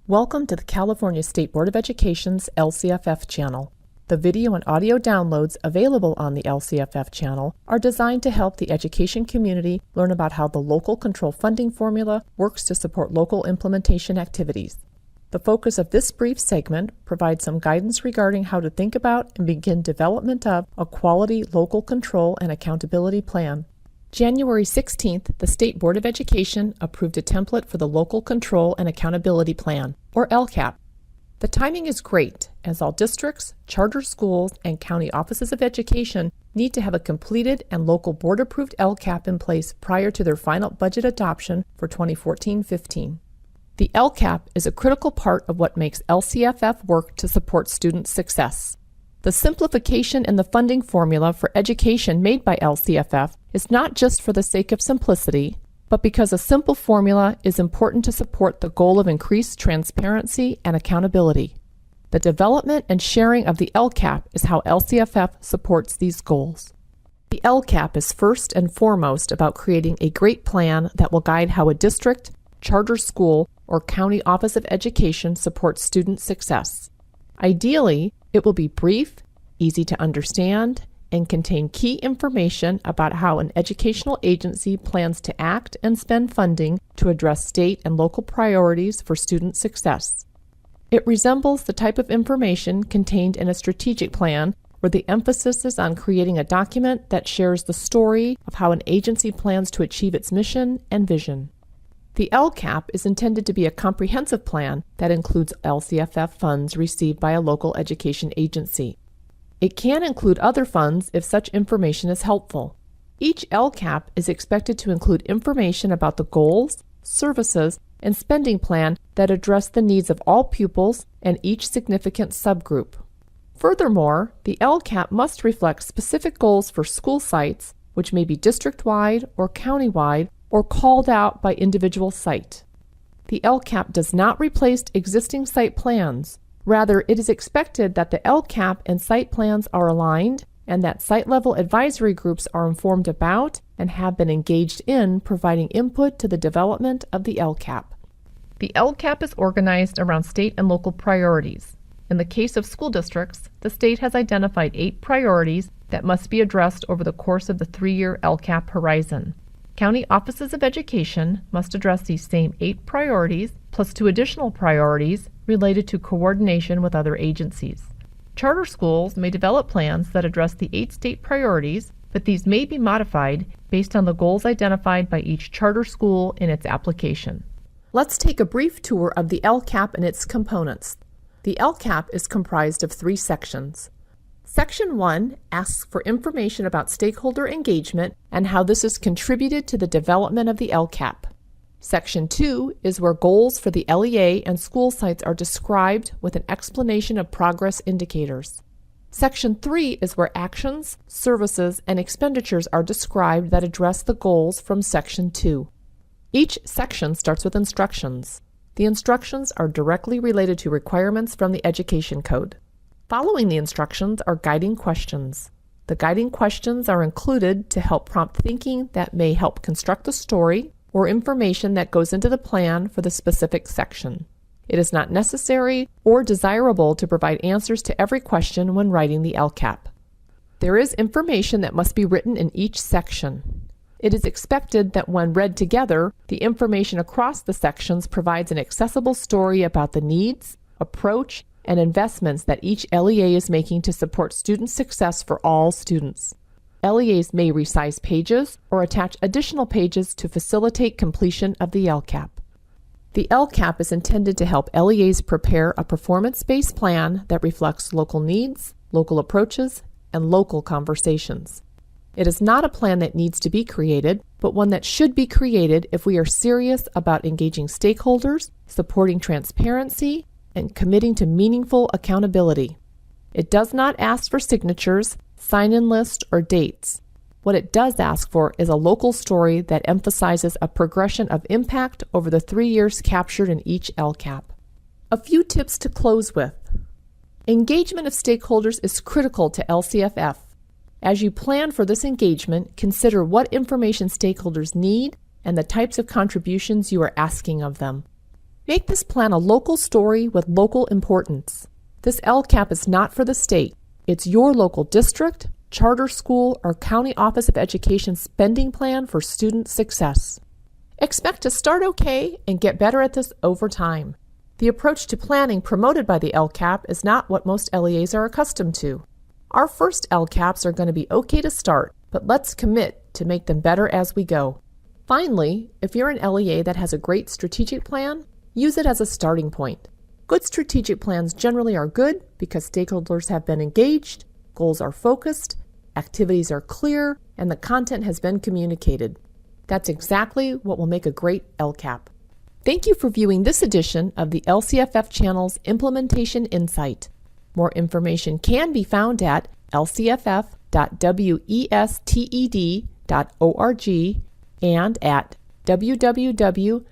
Welcome to the California State Board of Education's LCFF channel. The video and audio downloads available on the LCFF channel are designed to help the education community learn about how the local control funding formula works to support local implementation activities. The focus of this brief segment provides some guidance regarding how to think about and begin development of a quality local control and accountability plan. January 16th, the State Board of Education approved a template for the Local Control and Accountability Plan, or LCAP. The timing is great, as all districts, charter schools, and county offices of education need to have a completed and local board-approved LCAP in place prior to their final budget adoption for 2014-15. The LCAP is a critical part of what makes LCFF work to support student success. The simplification in the funding formula for education made by LCFF is not just for the sake of simplicity, but because a simple formula is important to support the goal of increased transparency and accountability. The development and sharing of the LCAP is how LCFF supports these goals. The LCAP is first and foremost about creating a great plan that will guide how a district, charter school, or county office of education supports student success. Ideally, it will be brief, easy to understand, and contain key information about how an educational agency plans to act and spend funding to address state and local priorities for student success. It resembles the type of information contained in a strategic plan where the emphasis is on creating a document that shares the story of how an agency plans to achieve its mission and vision. The LCAP is intended to be a comprehensive plan that includes LCFF funds received by a local education agency. It can include other funds if such information is helpful. Each LCAP is expected to include information about the goals, services, and spending plan that address the needs of all pupils and each significant subgroup. Furthermore, the LCAP must reflect specific goals for school sites, which may be district-wide or county-wide, or called out by individual site. The LCAP does not replace existing site plans. Rather, it is expected that the LCAP and site plans are aligned and that site-level advisory groups are informed about and have been engaged in providing input to the development of the LCAP. The LCAP is organized around state and local priorities. In the case of school districts, the state has identified 8 priorities that must be addressed over the course of the 3-year LCAP horizon. County offices of education must address these same 8 priorities, plus 2 additional priorities related to coordination with other agencies. Charter schools may develop plans that address the 8 state priorities, but these may be modified based on the goals identified by each charter school in its application. Let's take a brief tour of the LCAP and its components. The LCAP is comprised of 3 sections. Section 1 asks for information about stakeholder engagement and how this has contributed to the development of the LCAP. Section 2 is where goals for the LEA and school sites are described with an explanation of progress indicators. Section 3 is where actions, services, and expenditures are described that address the goals from Section 2. Each section starts with instructions. The instructions are directly related to requirements from the Education Code. Following the instructions are guiding questions. The guiding questions are included to help prompt thinking that may help construct the story or information that goes into the plan for the specific section. It is not necessary or desirable to provide answers to every question when writing the LCAP. There is information that must be written in each section. It is expected that when read together, the information across the sections provides an accessible story about the needs, approach, and investments that each LEA is making to support student success for all students. LEAs may resize pages or attach additional pages to facilitate completion of the LCAP. The LCAP is intended to help LEAs prepare a performance-based plan that reflects local needs, local approaches, and local conversations. It is not a plan that needs to be created, but one that should be created if we are serious about engaging stakeholders, supporting transparency, and committing to meaningful accountability. It does not ask for signatures, sign-in list, or dates. What it does ask for is a local story that emphasizes a progression of impact over the 3 years captured in each LCAP. A few tips to close with. Engagement of stakeholders is critical to LCFF. As you plan for this engagement, consider what information stakeholders need and the types of contributions you are asking of them. Make this plan a local story with local importance. This LCAP is not for the state. It's your local district, charter school, or county office of education spending plan for student success. Expect to start okay and get better at this over time. The approach to planning promoted by the LCAP is not what most LEAs are accustomed to. Our first LCAPs are going to be okay to start, but let's commit to make them better as we go. Finally, if you're an LEA that has a great strategic plan, use it as a starting point. Good strategic plans generally are good because stakeholders have been engaged, goals are focused, activities are clear, and the content has been communicated. That's exactly what will make a great LCAP. Thank you for viewing this edition of the LCFF Channel's Implementation Insight. More information can be found at lcff.wested.org and at www.cde.ca.gov.